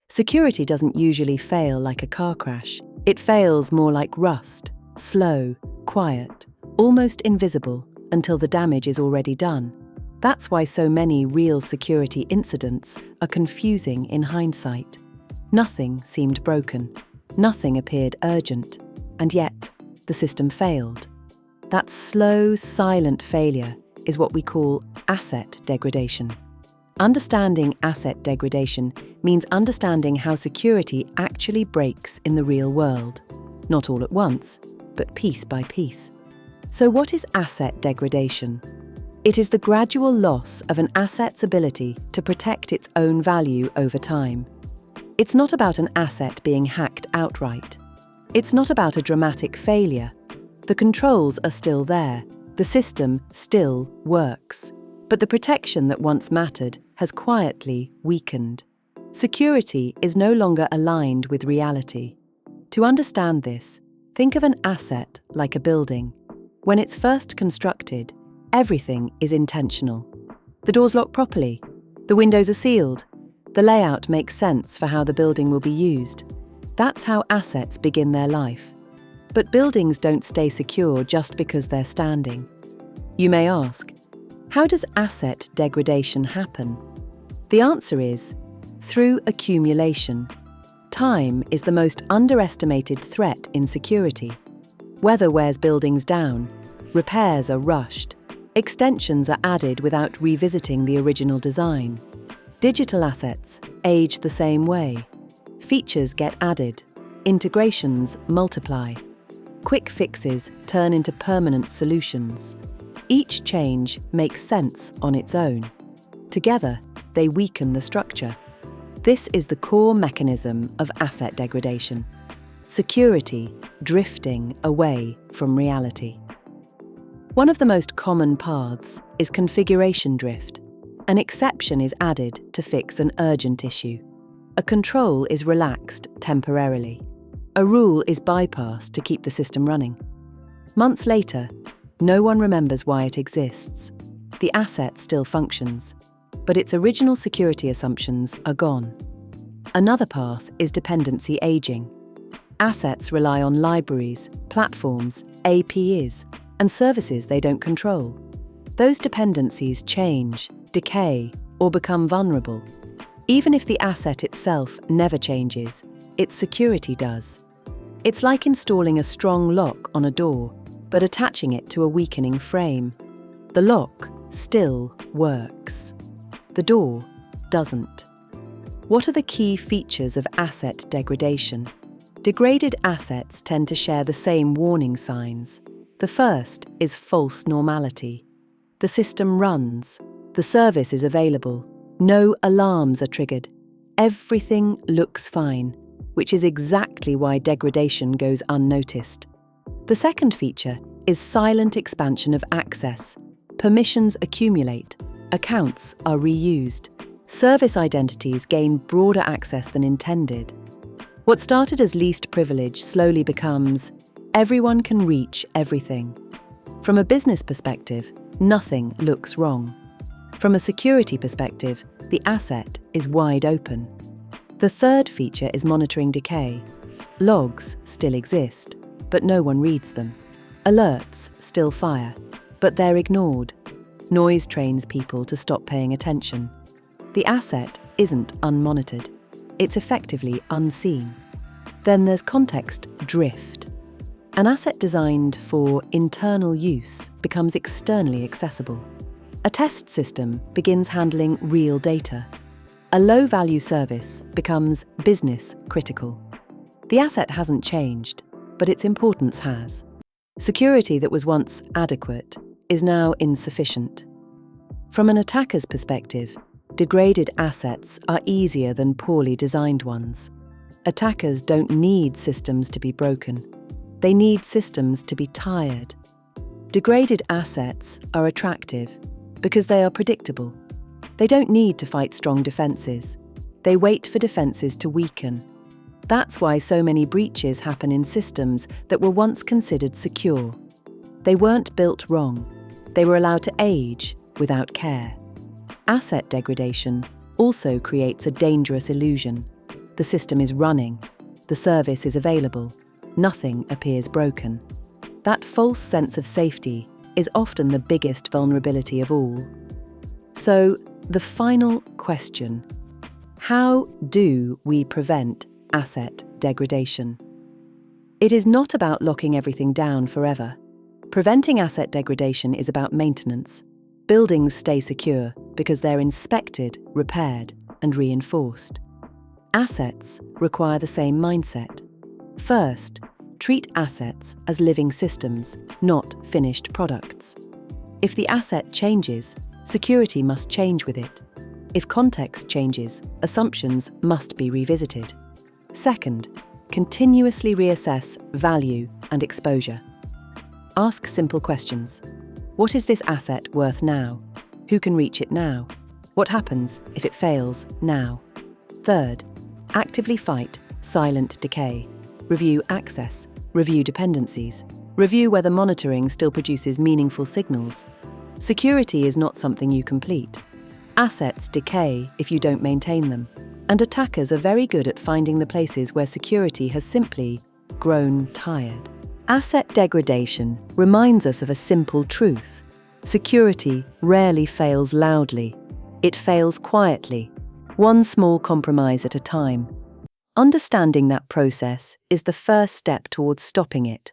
Security doesn't usually fail like a car crash. It fails more like rust, slow, quiet, almost invisible until the damage is already done. That's why so many real security incidents are confusing in hindsight. Nothing seemed broken. Nothing appeared urgent. And yet, the system failed. That slow, silent failure is what we call asset degradation. Understanding asset degradation means understanding how security actually breaks in the real world. Not all at once, but piece by piece. So what is asset degradation? It is the gradual loss of an asset's ability to protect its own value over time. It's not about an asset being hacked outright. It's not about a dramatic failure. The controls are still there. The system still works. But the protection that once mattered has quietly weakened. Security is no longer aligned with reality. To understand this, think of an asset like a building. When it's first constructed, everything is intentional. The doors lock properly. The windows are sealed. The layout makes sense for how the building will be used. That's how assets begin their life. But buildings don't stay secure just because they're standing. You may ask, how does asset degradation happen? The answer is, through accumulation. Time is the most underestimated threat in security. Weather wears buildings down. Repairs are rushed. Extensions are added without revisiting the original design. Digital assets age the same way. Features get added. Integrations multiply. Quick fixes turn into permanent solutions. Each change makes sense on its own. Together, they weaken the structure. This is the core mechanism of asset degradation. Security drifting away from reality. One of the most common paths is configuration drift. An exception is added to fix an urgent issue. A control is relaxed temporarily. A rule is bypassed to keep the system running. Months later, no one remembers why it exists. The asset still functions, but its original security assumptions are gone. Another path is dependency aging. Assets rely on libraries, platforms, APIs, and services they don't control. Those dependencies change, decay, or become vulnerable. Even if the asset itself never changes, its security does. It's like installing a strong lock on a door, but attaching it to a weakening frame. The lock still works. The door doesn't. What are the key features of asset degradation? Degraded assets tend to share the same warning signs. The first is false normality. The system runs. The service is available. No alarms are triggered. Everything looks fine, which is exactly why degradation goes unnoticed. The second feature is silent expansion of access. Permissions accumulate. Accounts are reused. Service identities gain broader access than intended. What started as least privilege slowly becomes everyone can reach everything. From a business perspective, nothing looks wrong. From a security perspective, the asset is wide open. The third feature is monitoring decay. Logs still exist, but no one reads them. Alerts still fire, but they're ignored. Noise trains people to stop paying attention. The asset isn't unmonitored. It's effectively unseen. Then there's context drift. An asset designed for internal use becomes externally accessible. A test system begins handling real data. A low-value service becomes business critical. The asset hasn't changed, but its importance has. Security that was once adequate is now insufficient. From an attacker's perspective, degraded assets are easier than poorly designed ones. Attackers don't need systems to be broken. They need systems to be tired. Degraded assets are attractive because they are predictable. They don't need to fight strong defenses. They wait for defenses to weaken. That's why so many breaches happen in systems that were once considered secure. They weren't built wrong. They were allowed to age without care. Asset degradation also creates a dangerous illusion. The system is running. The service is available. Nothing appears broken. That false sense of safety is often the biggest vulnerability of all. So, the final question: how do we prevent asset degradation? It is not about locking everything down forever. Preventing asset degradation is about maintenance. Buildings stay secure because they're inspected, repaired, and reinforced. Assets require the same mindset. First, treat assets as living systems, not finished products. If the asset changes, security must change with it. If context changes, assumptions must be revisited. Second, continuously reassess value and exposure. Ask simple questions. What is this asset worth now? Who can reach it now? What happens if it fails now? Third, actively fight silent decay. Review access, review dependencies, review whether monitoring still produces meaningful signals. Security is not something you complete. Assets decay if you don't maintain them, and attackers are very good at finding the places where security has simply grown tired. Asset degradation reminds us of a simple truth. Security rarely fails loudly. It fails quietly, one small compromise at a time. Understanding that process is the first step towards stopping it.